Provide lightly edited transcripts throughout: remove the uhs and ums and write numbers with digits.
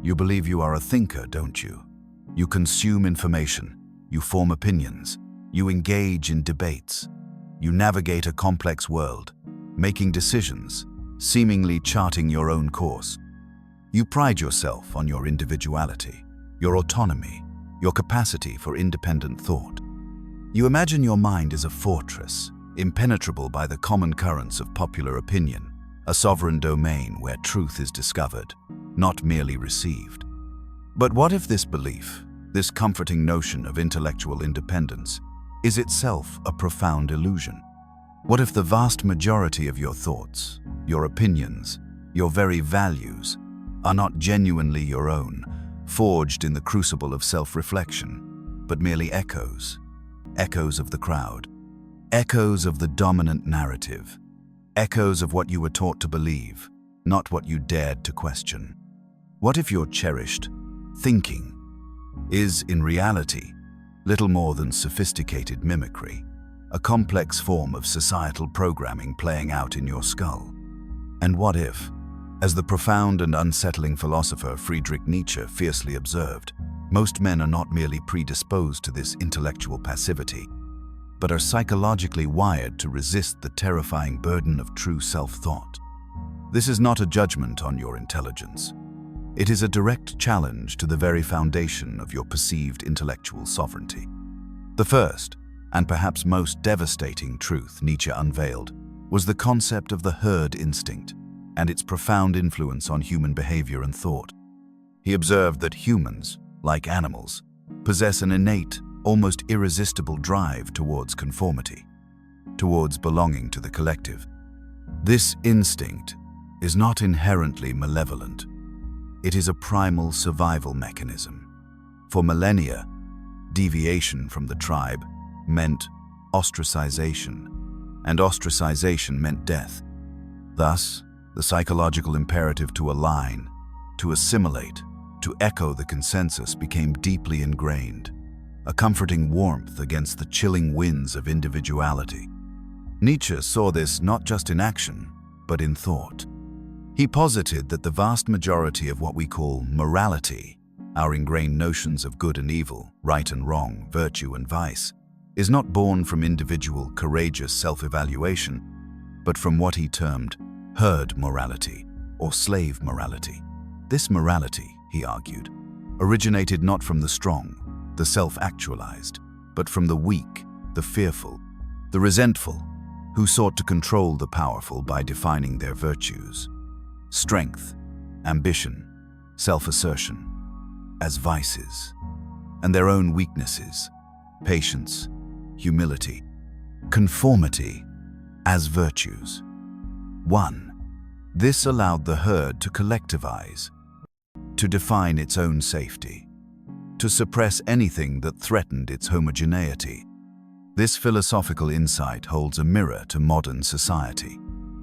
You believe you are a thinker, don't you? You consume information, you form opinions, you engage in debates, you navigate a complex world, making decisions, seemingly charting your own course. You pride yourself on your individuality, your autonomy, your capacity for independent thought. You imagine your mind is a fortress, impenetrable by the common currents of popular opinion, a sovereign domain where truth is discovered, not merely received. But what if this belief, this comforting notion of intellectual independence, is itself a profound illusion? What if the vast majority of your thoughts, your opinions, your very values, are not genuinely your own, forged in the crucible of self-reflection, but merely echoes of the crowd, echoes of the dominant narrative, echoes of what you were taught to believe, not what you dared to question? What if your cherished thinking is, in reality, little more than sophisticated mimicry, a complex form of societal programming playing out in your skull? And what if, as the profound and unsettling philosopher Friedrich Nietzsche fiercely observed, most men are not merely predisposed to this intellectual passivity, but are psychologically wired to resist the terrifying burden of true self-thought? This is not a judgment on your intelligence. It is a direct challenge to the very foundation of your perceived intellectual sovereignty. The first, and perhaps most devastating truth Nietzsche unveiled, was the concept of the herd instinct and its profound influence on human behavior and thought. He observed that humans, like animals, possess an innate, almost irresistible drive towards conformity, towards belonging to the collective. This instinct is not inherently malevolent. It is a primal survival mechanism. For millennia, deviation from the tribe meant ostracization, and ostracization meant death. Thus, the psychological imperative to align, to assimilate, to echo the consensus became deeply ingrained, a comforting warmth against the chilling winds of individuality. Nietzsche saw this not just in action, but in thought. He posited that the vast majority of what we call morality, our ingrained notions of good and evil, right and wrong, virtue and vice, is not born from individual, courageous self-evaluation, but from what he termed herd morality or slave morality. This morality, he argued, originated not from the strong, the self-actualized, but from the weak, the fearful, the resentful, who sought to control the powerful by defining their virtues, strength, ambition, self-assertion, as vices, and their own weaknesses, patience, humility, conformity, as virtues. 1. This allowed the herd to collectivize, to define its own safety, to suppress anything that threatened its homogeneity. This philosophical insight holds a mirror to modern society.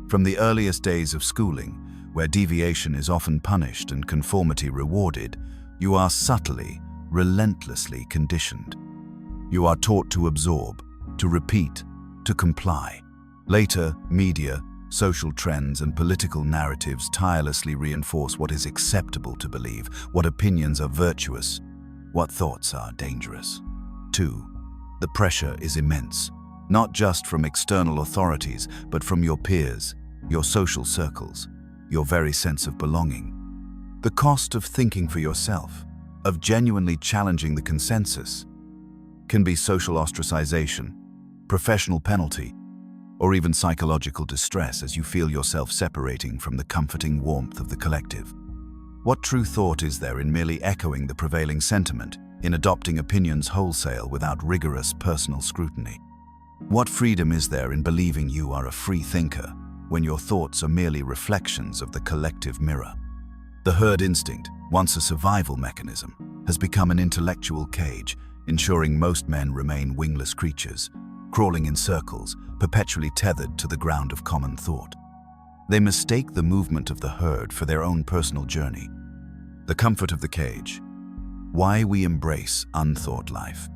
From the earliest days of schooling, where deviation is often punished and conformity rewarded, you are subtly, relentlessly conditioned. You are taught to absorb, to repeat, to comply. Later, media, social trends, and political narratives tirelessly reinforce what is acceptable to believe, what opinions are virtuous, what thoughts are dangerous. 2. The pressure is immense, not just from external authorities, but from your peers, your social circles, your very sense of belonging. The cost of thinking for yourself, of genuinely challenging the consensus, can be social ostracization, professional penalty, or even psychological distress as you feel yourself separating from the comforting warmth of the collective. What true thought is there in merely echoing the prevailing sentiment, in adopting opinions wholesale without rigorous personal scrutiny? What freedom is there in believing you are a free thinker when your thoughts are merely reflections of the collective mirror? The herd instinct, once a survival mechanism, has become an intellectual cage, ensuring most men remain wingless creatures, crawling in circles, perpetually tethered to the ground of common thought. They mistake the movement of the herd for their own personal journey. The comfort of the cage. Why we embrace unthought life.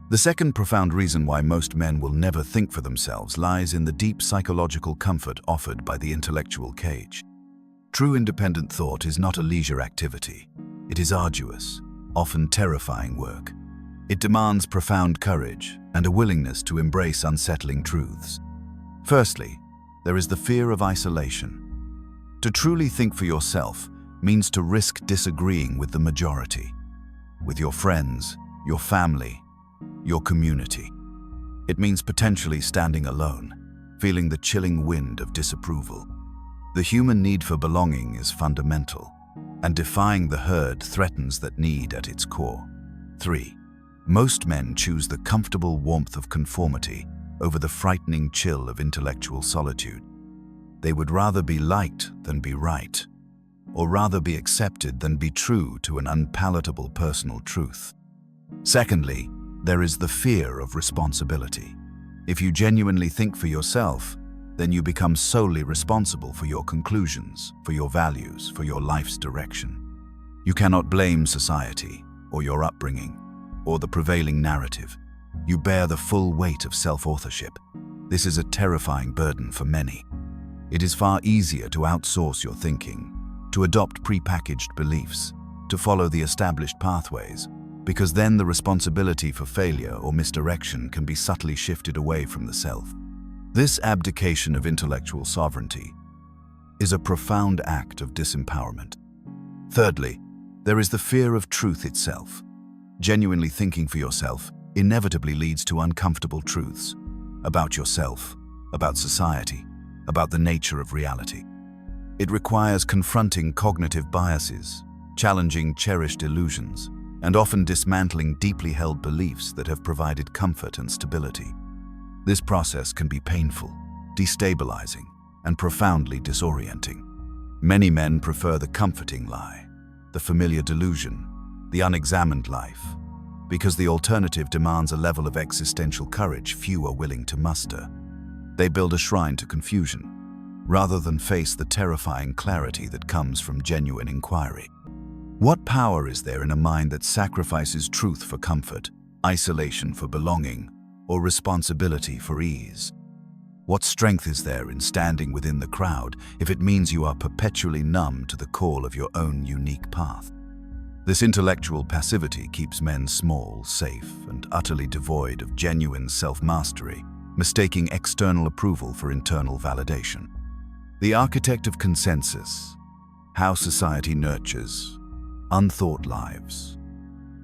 The second profound reason why most men will never think for themselves lies in the deep psychological comfort offered by the intellectual cage. True independent thought is not a leisure activity. It is arduous, often terrifying work. It demands profound courage and a willingness to embrace unsettling truths. Firstly, there is the fear of isolation. To truly think for yourself means to risk disagreeing with the majority, with your friends, your family, your community. It means potentially standing alone, feeling the chilling wind of disapproval. The human need for belonging is fundamental, and defying the herd threatens that need at its core. 3. Most men choose the comfortable warmth of conformity over the frightening chill of intellectual solitude. They would rather be liked than be right, or rather be accepted than be true to an unpalatable personal truth. Secondly, there is the fear of responsibility. If you genuinely think for yourself, then you become solely responsible for your conclusions, for your values, for your life's direction. You cannot blame society, or your upbringing, or the prevailing narrative. You bear the full weight of self-authorship. This is a terrifying burden for many. It is far easier to outsource your thinking, to adopt prepackaged beliefs, to follow the established pathways, because then the responsibility for failure or misdirection can be subtly shifted away from the self. This abdication of intellectual sovereignty is a profound act of disempowerment. Thirdly, there is the fear of truth itself. Genuinely thinking for yourself inevitably leads to uncomfortable truths about yourself, about society, about the nature of reality. It requires confronting cognitive biases, challenging cherished illusions, and often dismantling deeply held beliefs that have provided comfort and stability. This process can be painful, destabilizing, and profoundly disorienting. Many men prefer the comforting lie, the familiar delusion, the unexamined life, because the alternative demands a level of existential courage few are willing to muster. They build a shrine to confusion, rather than face the terrifying clarity that comes from genuine inquiry. What power is there in a mind that sacrifices truth for comfort, isolation for belonging, or responsibility for ease? What strength is there in standing within the crowd if it means you are perpetually numb to the call of your own unique path? This intellectual passivity keeps men small, safe, and utterly devoid of genuine self-mastery, mistaking external approval for internal validation. The architect of consensus, how society nurtures unthought lives.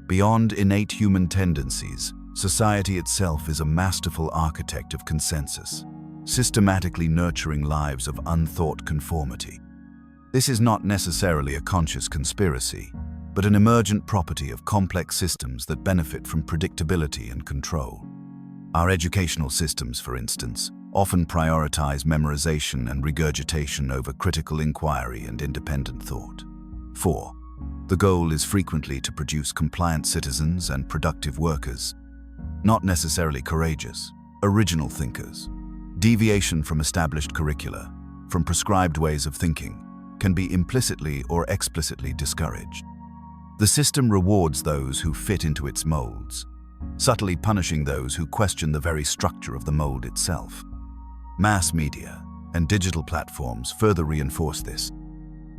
Beyond innate human tendencies, society itself is a masterful architect of consensus, systematically nurturing lives of unthought conformity. This is not necessarily a conscious conspiracy, but an emergent property of complex systems that benefit from predictability and control. Our educational systems, for instance, often prioritize memorization and regurgitation over critical inquiry and independent thought. 4. The goal is frequently to produce compliant citizens and productive workers, not necessarily courageous, original thinkers. Deviation from established curricula, from prescribed ways of thinking, can be implicitly or explicitly discouraged. The system rewards those who fit into its molds, subtly punishing those who question the very structure of the mold itself. Mass media and digital platforms further reinforce this.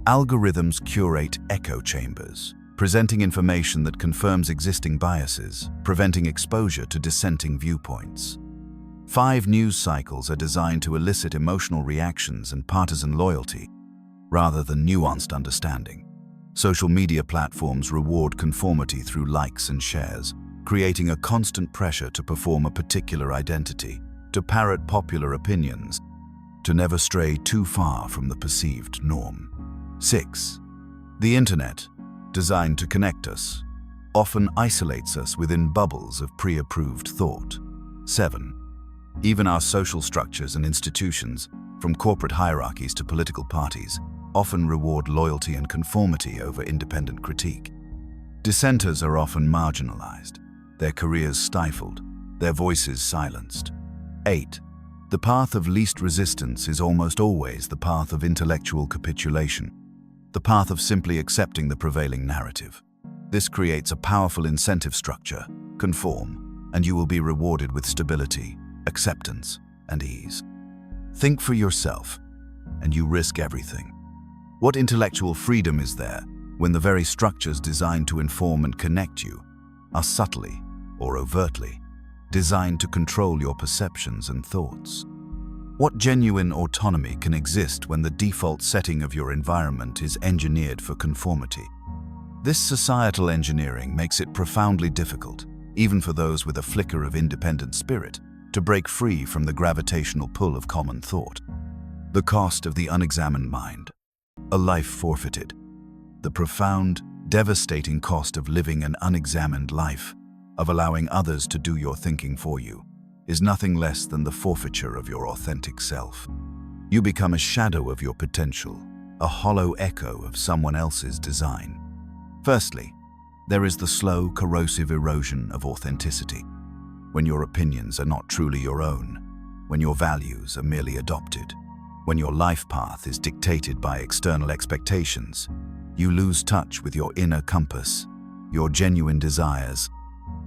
Algorithms curate echo chambers, presenting information that confirms existing biases, preventing exposure to dissenting viewpoints. 5 news cycles are designed to elicit emotional reactions and partisan loyalty, rather than nuanced understanding. Social media platforms reward conformity through likes and shares, creating a constant pressure to perform a particular identity, to parrot popular opinions, to never stray too far from the perceived norm. 6. The internet, designed to connect us, often isolates us within bubbles of pre-approved thought. 7. Even our social structures and institutions, from corporate hierarchies to political parties, often reward loyalty and conformity over independent critique. Dissenters are often marginalized, their careers stifled, their voices silenced. 8. The path of least resistance is almost always the path of intellectual capitulation, the path of simply accepting the prevailing narrative. This creates a powerful incentive structure: conform, and you will be rewarded with stability, acceptance, and ease. Think for yourself, and you risk everything. What intellectual freedom is there when the very structures designed to inform and connect you are subtly or overtly designed to control your perceptions and thoughts. What genuine autonomy can exist when the default setting of your environment is engineered for conformity? This societal engineering makes it profoundly difficult, even for those with a flicker of independent spirit, to break free from the gravitational pull of common thought. The cost of the unexamined mind. A life forfeited. The profound, devastating cost of living an unexamined life, of allowing others to do your thinking for you, is nothing less than the forfeiture of your authentic self. You become a shadow of your potential, a hollow echo of someone else's design. Firstly, there is the slow, corrosive erosion of authenticity. When your opinions are not truly your own, when your values are merely adopted, when your life path is dictated by external expectations, you lose touch with your inner compass, your genuine desires,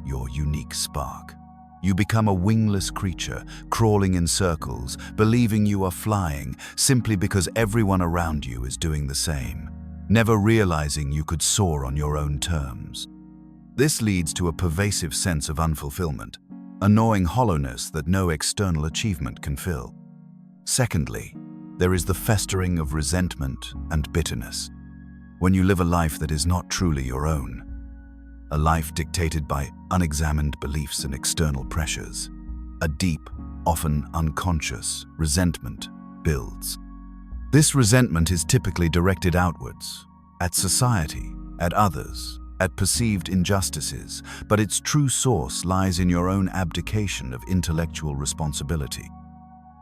your unique spark. You become a wingless creature, crawling in circles, believing you are flying simply because everyone around you is doing the same, never realizing you could soar on your own terms. This leads to a pervasive sense of unfulfillment, a gnawing hollowness that no external achievement can fill. Secondly, there is the festering of resentment and bitterness. When you live a life that is not truly your own, a life dictated by unexamined beliefs and external pressures, a deep, often unconscious, resentment builds. This resentment is typically directed outwards, at society, at others, at perceived injustices, but its true source lies in your own abdication of intellectual responsibility.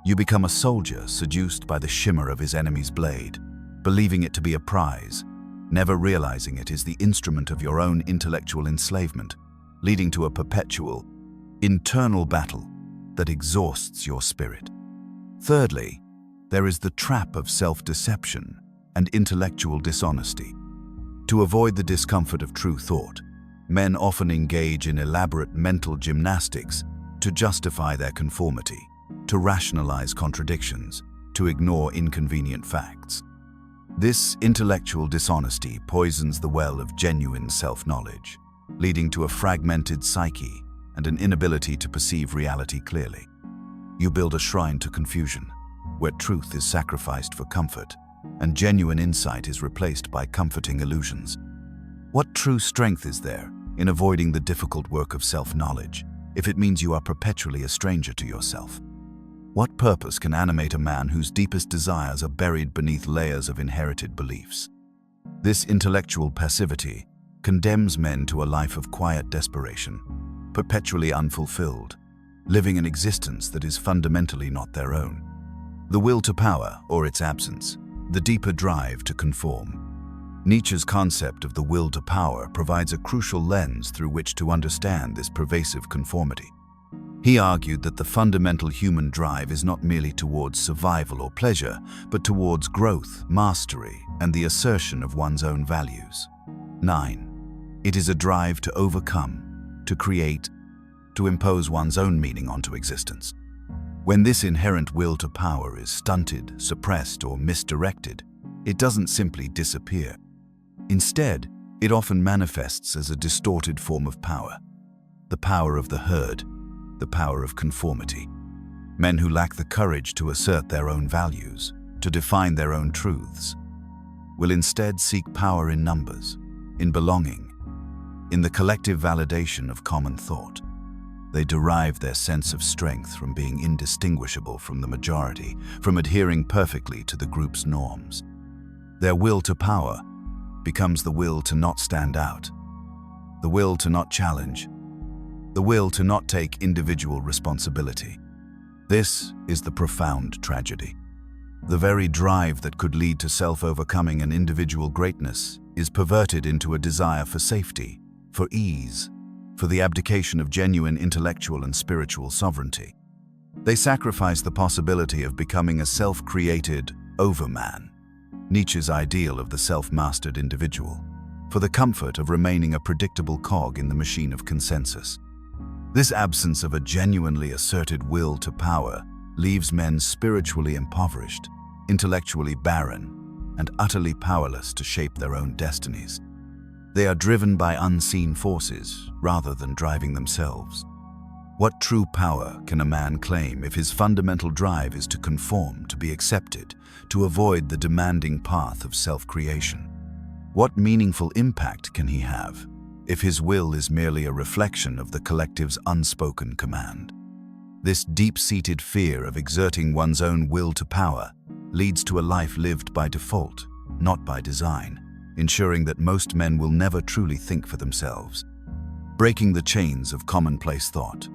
You become a soldier seduced by the shimmer of his enemy's blade, believing it to be a prize, never realizing it is the instrument of your own intellectual enslavement, leading to a perpetual, internal battle that exhausts your spirit. Thirdly, there is the trap of self-deception and intellectual dishonesty. To avoid the discomfort of true thought, men often engage in elaborate mental gymnastics to justify their conformity, to rationalize contradictions, to ignore inconvenient facts. This intellectual dishonesty poisons the well of genuine self-knowledge, leading to a fragmented psyche and an inability to perceive reality clearly. You build a shrine to confusion, where truth is sacrificed for comfort, and genuine insight is replaced by comforting illusions. What true strength is there in avoiding the difficult work of self-knowledge, if it means you are perpetually a stranger to yourself? What purpose can animate a man whose deepest desires are buried beneath layers of inherited beliefs? This intellectual passivity condemns men to a life of quiet desperation, perpetually unfulfilled, living an existence that is fundamentally not their own. The will to power, or its absence, the deeper drive to conform. Nietzsche's concept of the will to power provides a crucial lens through which to understand this pervasive conformity. He argued that the fundamental human drive is not merely towards survival or pleasure, but towards growth, mastery, and the assertion of one's own values. 9. It is a drive to overcome, to create, to impose one's own meaning onto existence. When this inherent will to power is stunted, suppressed, or misdirected, it doesn't simply disappear. Instead, it often manifests as a distorted form of power. The power of the herd, the power of conformity. Men who lack the courage to assert their own values, to define their own truths, will instead seek power in numbers, in belonging, in the collective validation of common thought. They derive their sense of strength from being indistinguishable from the majority, from adhering perfectly to the group's norms. Their will to power becomes the will to not stand out, the will to not challenge, the will to not take individual responsibility. This is the profound tragedy. The very drive that could lead to self-overcoming and individual greatness is perverted into a desire for safety, for ease, for the abdication of genuine intellectual and spiritual sovereignty. They sacrifice the possibility of becoming a self-created overman, Nietzsche's ideal of the self-mastered individual, for the comfort of remaining a predictable cog in the machine of consensus. This absence of a genuinely asserted will to power leaves men spiritually impoverished, intellectually barren, and utterly powerless to shape their own destinies. They are driven by unseen forces rather than driving themselves. What true power can a man claim if his fundamental drive is to conform, to be accepted, to avoid the demanding path of self-creation? What meaningful impact can he have if his will is merely a reflection of the collective's unspoken command? This deep-seated fear of exerting one's own will to power leads to a life lived by default, not by design, ensuring that most men will never truly think for themselves. Breaking the chains of commonplace thought,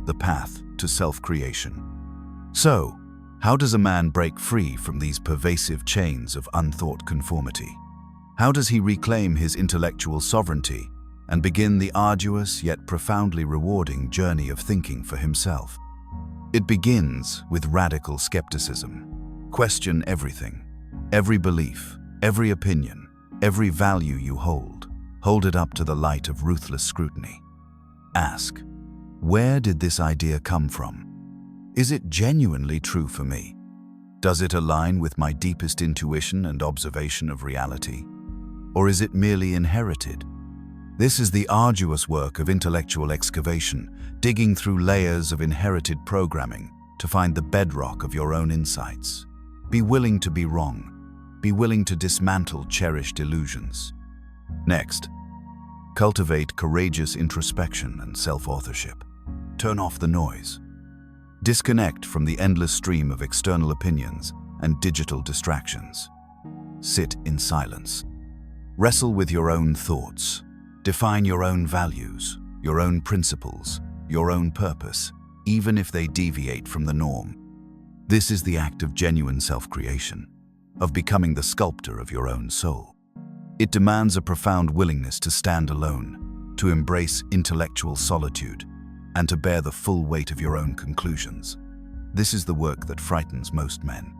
the path to self-creation. So, how does a man break free from these pervasive chains of unthought conformity? How does he reclaim his intellectual sovereignty and begin the arduous yet profoundly rewarding journey of thinking for himself? It begins with radical skepticism. Question everything, every belief, every opinion, every value you hold. Hold it up to the light of ruthless scrutiny. Ask, where did this idea come from? Is it genuinely true for me? Does it align with my deepest intuition and observation of reality? Or is it merely inherited? This is the arduous work of intellectual excavation, digging through layers of inherited programming to find the bedrock of your own insights. Be willing to be wrong. Be willing to dismantle cherished illusions. Next, cultivate courageous introspection and self-authorship. Turn off the noise. Disconnect from the endless stream of external opinions and digital distractions. Sit in silence. Wrestle with your own thoughts. Define your own values, your own principles, your own purpose, even if they deviate from the norm. This is the act of genuine self-creation, of becoming the sculptor of your own soul. It demands a profound willingness to stand alone, to embrace intellectual solitude, and to bear the full weight of your own conclusions. This is the work that frightens most men.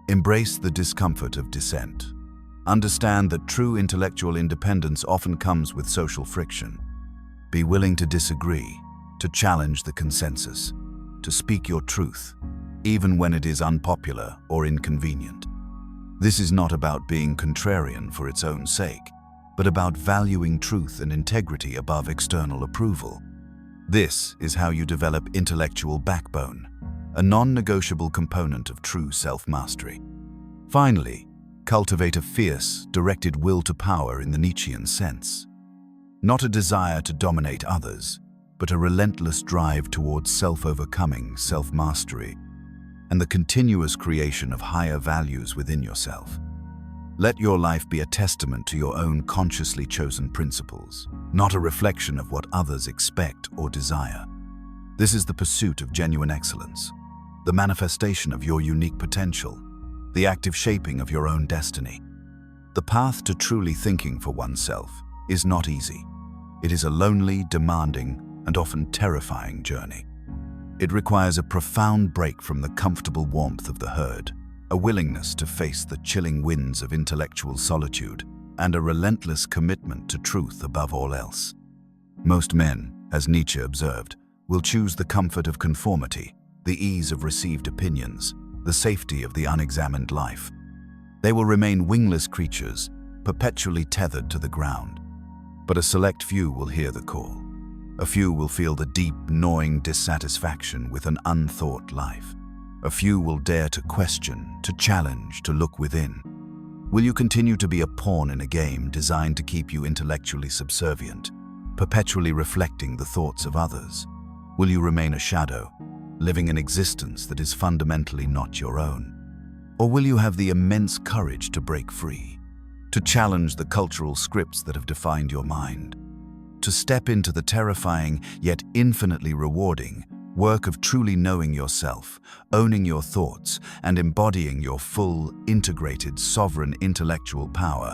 Embrace the discomfort of dissent. Understand that true intellectual independence often comes with social friction. Be willing to disagree, to challenge the consensus, to speak your truth, even when it is unpopular or inconvenient. This is not about being contrarian for its own sake, but about valuing truth and integrity above external approval. This is how you develop intellectual backbone, a non-negotiable component of true self-mastery. Finally, cultivate a fierce, directed will to power in the Nietzschean sense. Not a desire to dominate others, but a relentless drive towards self-overcoming, self-mastery, and the continuous creation of higher values within yourself. Let your life be a testament to your own consciously chosen principles, not a reflection of what others expect or desire. This is the pursuit of genuine excellence, the manifestation of your unique potential, the active shaping of your own destiny. The path to truly thinking for oneself is not easy. It is a lonely, demanding, and often terrifying journey. It requires a profound break from the comfortable warmth of the herd, a willingness to face the chilling winds of intellectual solitude, and a relentless commitment to truth above all else. Most men, as Nietzsche observed, will choose the comfort of conformity, the ease of received opinions, the safety of the unexamined life. They will remain wingless creatures, perpetually tethered to the ground. But a select few will hear the call. A few will feel the deep, gnawing dissatisfaction with an unthought life. A few will dare to question, to challenge, to look within. Will you continue to be a pawn in a game designed to keep you intellectually subservient, perpetually reflecting the thoughts of others? Will you remain a shadow, living an existence that is fundamentally not your own? Or will you have the immense courage to break free, to challenge the cultural scripts that have defined your mind, to step into the terrifying yet infinitely rewarding work of truly knowing yourself, owning your thoughts, and embodying your full, integrated, sovereign intellectual power,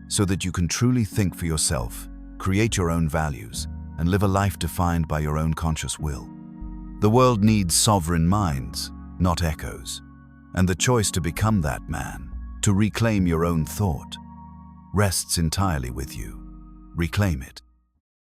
so that you can truly think for yourself, create your own values, and live a life defined by your own conscious will? The world needs sovereign minds, not echoes, and the choice to become that man, to reclaim your own thought, rests entirely with you. Reclaim it.